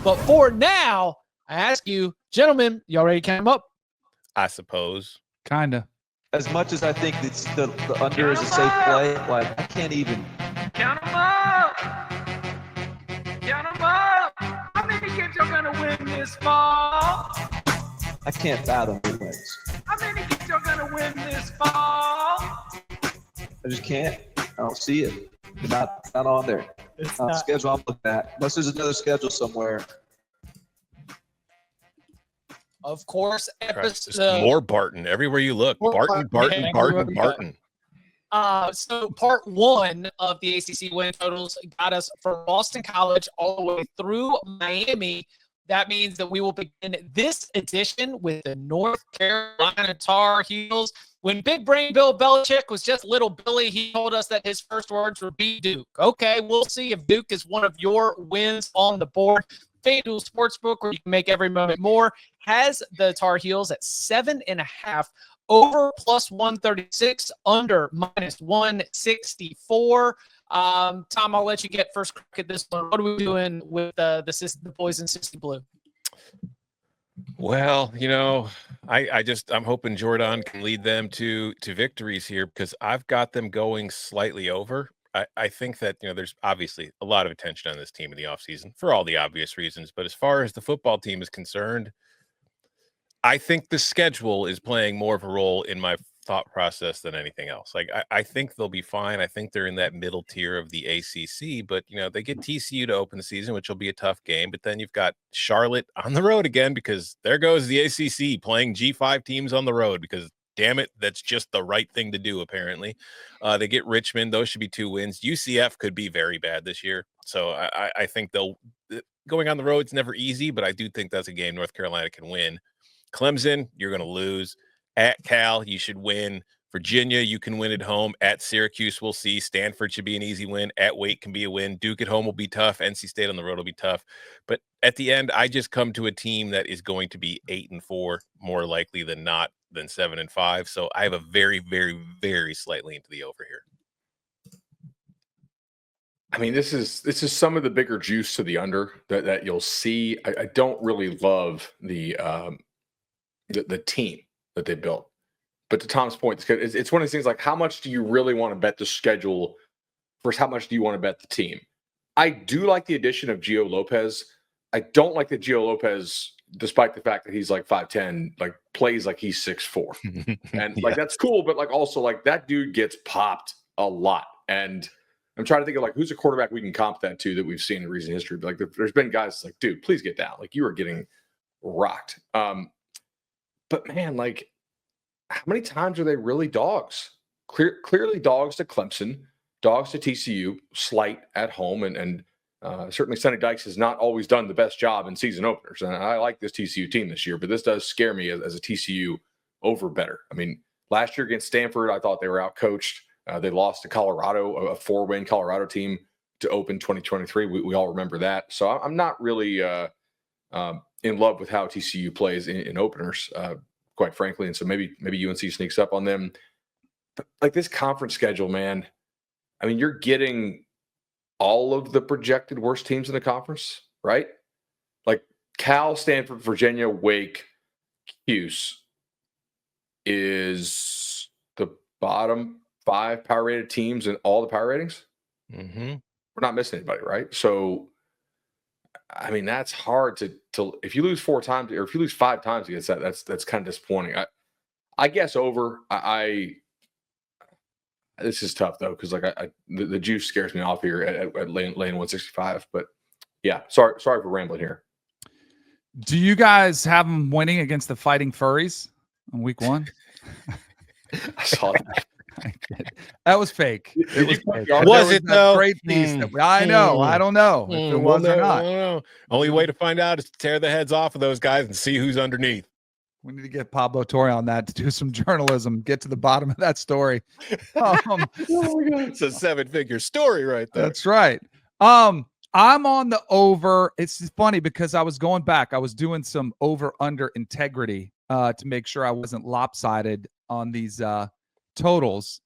But for now, I ask you, gentlemen, y'all ready to count them up? I suppose. Kind of. As much as I think the under is a safe play, like I can't even. Count them up! Count them up! How many games y'all gonna win this fall? I can't fathom who wins. How many games y'all gonna win this fall? I just can't. I don't see it. It's not on there. It's Not the not. schedule I'm looking at. Unless there's another schedule somewhere. Of course, Just more Barton everywhere you look. More Barton. So part one of the ACC win totals got us from Boston College all the way through Miami. That means that we will begin this edition with the North Carolina Tar Heels. When Big Brain Bill Belichick was just little Billy, he told us that his first words were beat Duke. Okay, we'll see if Duke is one of your wins on the board. FanDuel Sportsbook, where you can make every moment more, has the Tar Heels at 7.5, over plus 136, under minus 164. Tom, I'll let you get first crack at this one. What are we doing with the boys in Sissy Blue? Well, I'm hoping Jordan can lead them to victories here because I've got them going slightly over. I think that, there's obviously a lot of attention on this team in the offseason for all the obvious reasons. But as far as the football team is concerned, I think the schedule is playing more of a role in my thought process than anything else. Like, I think they'll be fine. I think they're in that middle tier of the ACC, but, they get TCU to open the season, which will be a tough game. But then you've got Charlotte on the road again because there goes the ACC playing G5 teams on the road because, damn it, that's just the right thing to do, apparently. They get Richmond. Those should be 2 wins. UCF could be very bad this year. So I think going on the road is never easy, but I do think that's a game North Carolina can win. Clemson, you're going to lose. At Cal, you should win. Virginia, you can win at home. At Syracuse, we'll see. Stanford should be an easy win. At Wake can be a win. Duke at home will be tough. NC State on the road will be tough. But at the end, I just come to a team that is going to be 8-4, more likely than not, than 7-5. So I have a very, very, very slight lean to the over here. I mean, this is some of the bigger juice to the under that you'll see. I don't really love the team that they built. But to Tom's point, it's one of those things like, how much do you really want to bet the schedule versus how much do you want to bet the team? I do like the addition of Gio Lopez. I don't like that Gio Lopez, despite the fact that he's like 5'10", like plays like he's 6'4". And like, that's cool, but like also like that dude gets popped a lot. And I'm trying to think of like, who's a quarterback we can comp that to that we've seen in recent history. But like there's been guys like, dude, please get down. Like you are getting rocked. But man, like, how many times are they really dogs? Clearly dogs to Clemson, dogs to TCU, slight at home, and certainly Sonny Dykes has not always done the best job in season openers. And I like this TCU team this year, but this does scare me as a TCU over better. I mean, last year against Stanford, I thought they were outcoached. They lost to Colorado, a 4-win Colorado team to open 2023. We all remember that. So I'm not really in love with how TCU plays in openers, quite frankly. And so maybe UNC sneaks up on them. But like this conference schedule, man, I mean, you're getting all of the projected worst teams in the conference, right? Like Cal, Stanford, Virginia, Wake, Cuse is the bottom 5 power rated teams in all the power ratings. Mm-hmm. We're not missing anybody, right? So, I mean, that's hard to if you lose 4 times or if you lose 5 times against that, that's kind of disappointing. I guess over. This is tough though because like the juice scares me off here at lane 165. But yeah, sorry for rambling here. Do you guys have them winning against the Fighting Furries on week 1? I saw that. That was fake. It was fake. Was it though? Great piece. I know. I don't know if it was or not. No. Only way to find out is to tear the heads off of those guys and see who's underneath. We need to get Pablo Torre on that to do some journalism, get to the bottom of that story. Oh my God. It's a 7-figure story right there. That's right. I'm on the over. It's funny because I was going back. I was doing some over-under integrity to make sure I wasn't lopsided on these totals.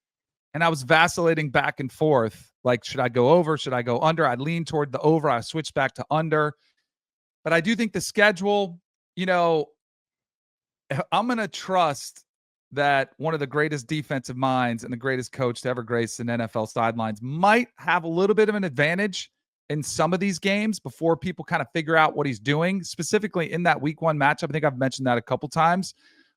And I was vacillating back and forth. Like, should I go over? Should I go under? I leaned toward the over. I switched back to under. But I do think the schedule, I'm going to trust that one of the greatest defensive minds and the greatest coach to ever grace an NFL sidelines might have a little bit of an advantage in some of these games before people kind of figure out what he's doing, specifically in that week 1 matchup. I think I've mentioned that a couple times,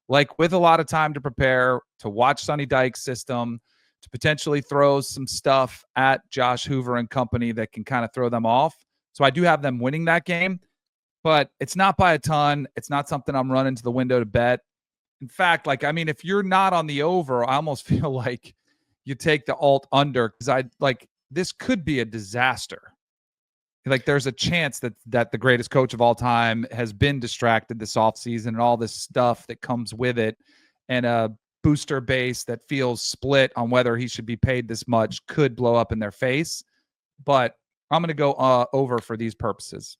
like with a lot of time to prepare, to watch Sonny Dykes' system, to potentially throw some stuff at Josh Hoover and company that can kind of throw them off. So I do have them winning that game, but it's not by a ton. It's not something I'm running to the window to bet. In fact, if you're not on the over, I almost feel like you take the alt under, because this could be a disaster. Like there's a chance that the greatest coach of all time has been distracted this offseason and all this stuff that comes with it, and a booster base that feels split on whether he should be paid this much could blow up in their face. But I'm going to go over for these purposes.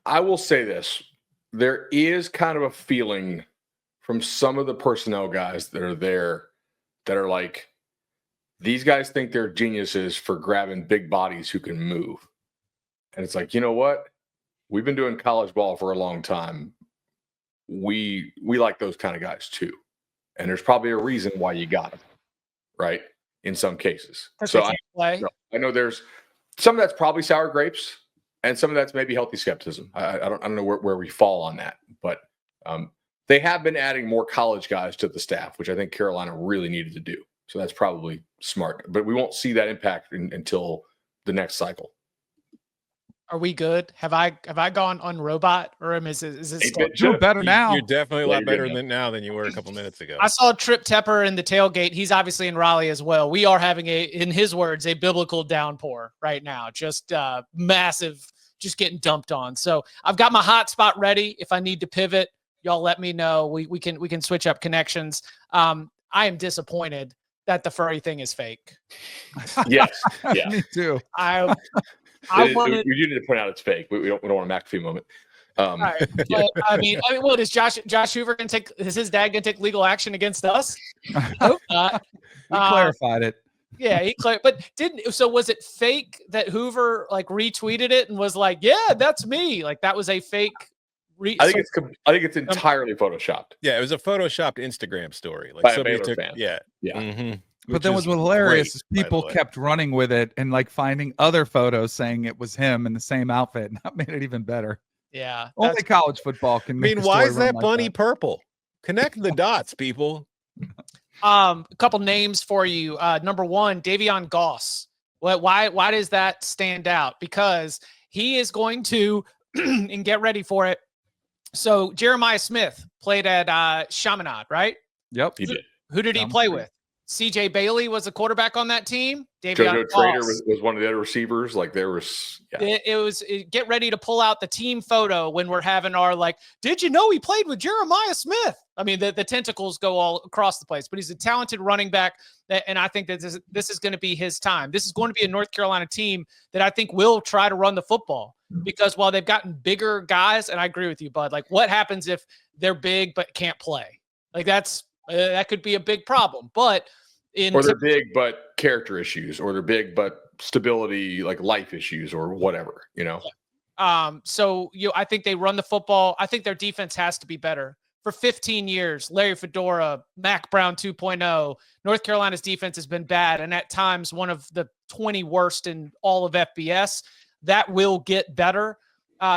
I will say this. There is kind of a feeling from some of the personnel guys that are there that are like, these guys think they're geniuses for grabbing big bodies who can move. And it's like, you know what? We've been doing college ball for a long time. We like those kind of guys too. And there's probably a reason why you got them, right? In some cases. So I know there's some of that's probably sour grapes, and some of that's maybe healthy skepticism. I don't know where we fall on that, but they have been adding more college guys to the staff, which I think Carolina really needed to do. So that's probably smart, but we won't see that impact until the next cycle. Are we good? Have I gone on robot, or is it still doing better now? You're definitely a lot better than you were a couple minutes ago. I saw Trip Tepper in the tailgate. He's obviously in Raleigh as well. We are having in his words, a biblical downpour right now. Just massive, just getting dumped on. So I've got my hot spot ready. If I need to pivot, y'all let me know. We can switch up connections. I am disappointed that the furry thing is fake. Yes. Yeah. Me too. You need to point out it's fake. We don't want a McAfee moment. Right. But, I mean, what is Josh Hoover going to take? Is his dad going to take legal action against us? Hope not. We clarified it. Yeah, but so was it fake that Hoover retweeted it and was like, "Yeah, that's me." Like that was a fake. I think it's entirely photoshopped. Yeah, it was a photoshopped Instagram story. Like by somebody a Baylor took, fan. yeah. Mm-hmm. But then what's hilarious is people kept running with it and finding other photos saying it was him in the same outfit, and that made it even better. Yeah, only college football can. Why is that bunny purple? Connect the dots, people. A couple names for you. Number one, Davion Goss. Why does that stand out? Because he is going to, and get ready for it. So Jeremiah Smith played at Chaminade, right? Yep, he did. Who did he play with? CJ Bailey was a quarterback on that team. JoJo Trader was one of the other receivers. There was, get ready to pull out the team photo when we're having our did you know he played with Jeremiah Smith? I mean, the tentacles go all across the place, but he's a talented running back. And I think that this is going to be his time. This is going to be a North Carolina team that I think will try to run the football, because while they've gotten bigger guys, and I agree with you, Bud, what happens if they're big but can't play? That could be a big problem, or they're big but character issues, or they're big but stability, life issues, or whatever, So I think they run the football. I think their defense has to be better. For 15 years, Larry Fedora, Mac Brown 2.0, North Carolina's defense has been bad, and at times one of the 20 worst in all of FBS. That will get better.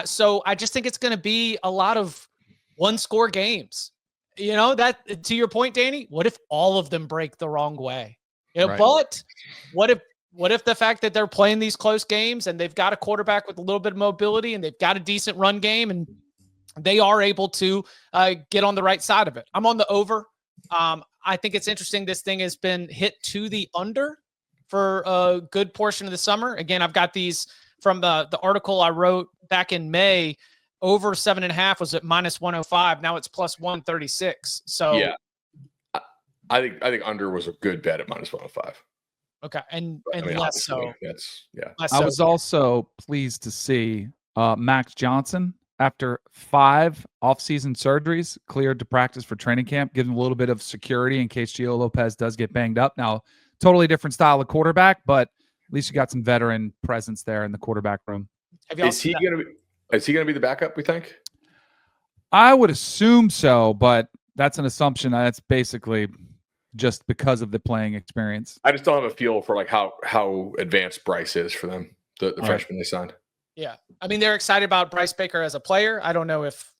So I just think it's going to be a lot of one-score games. That, to your point, Danny, what if all of them break the wrong way? Right. But what if the fact that they're playing these close games and they've got a quarterback with a little bit of mobility and they've got a decent run game and they are able to get on the right side of it? I'm on the over. I think it's interesting. This thing has been hit to the under for a good portion of the summer. Again, I've got these from the article I wrote back in May. Over 7.5 was at -105. Now it's +136. So yeah, I think under was a good bet at -105. Okay, and less so. I was also pleased to see Max Johnson, after 5 offseason surgeries, cleared to practice for training camp, giving a little bit of security in case Gio Lopez does get banged up. Now, totally different style of quarterback, but at least you got some veteran presence there in the quarterback room. Have y'all Is he seen that? going to be? Is he going to be the backup? We think. I would assume so, but that's an assumption. That's basically just because of the playing experience. I just don't have a feel for like how advanced Bryce is for them, the freshman they signed. Yeah, I mean they're excited about Bryce Baker as a player. I don't know if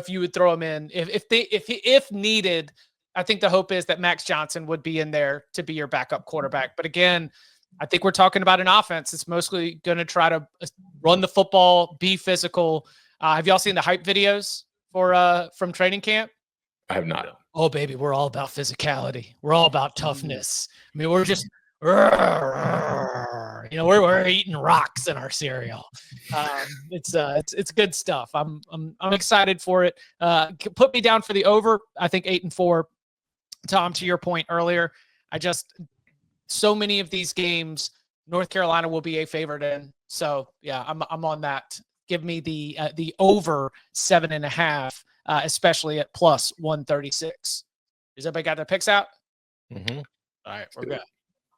you would throw him in if needed. I think the hope is that Max Johnson would be in there to be your backup quarterback. But again, I think we're talking about an offense. It's mostly going to try to run the football, be physical. Have y'all seen the hype videos for from training camp? I have not. Oh, baby, we're all about physicality. We're all about toughness. I mean, we're just, we're eating rocks in our cereal. It's good stuff. I'm excited for it. Put me down for the over. I think 8-4. Tom, to your point earlier, so many of these games, North Carolina will be a favorite in. So yeah, I'm on that. Give me the over 7.5, especially at plus 136. Has everybody got their picks out? Mm-hmm. All right, we're good.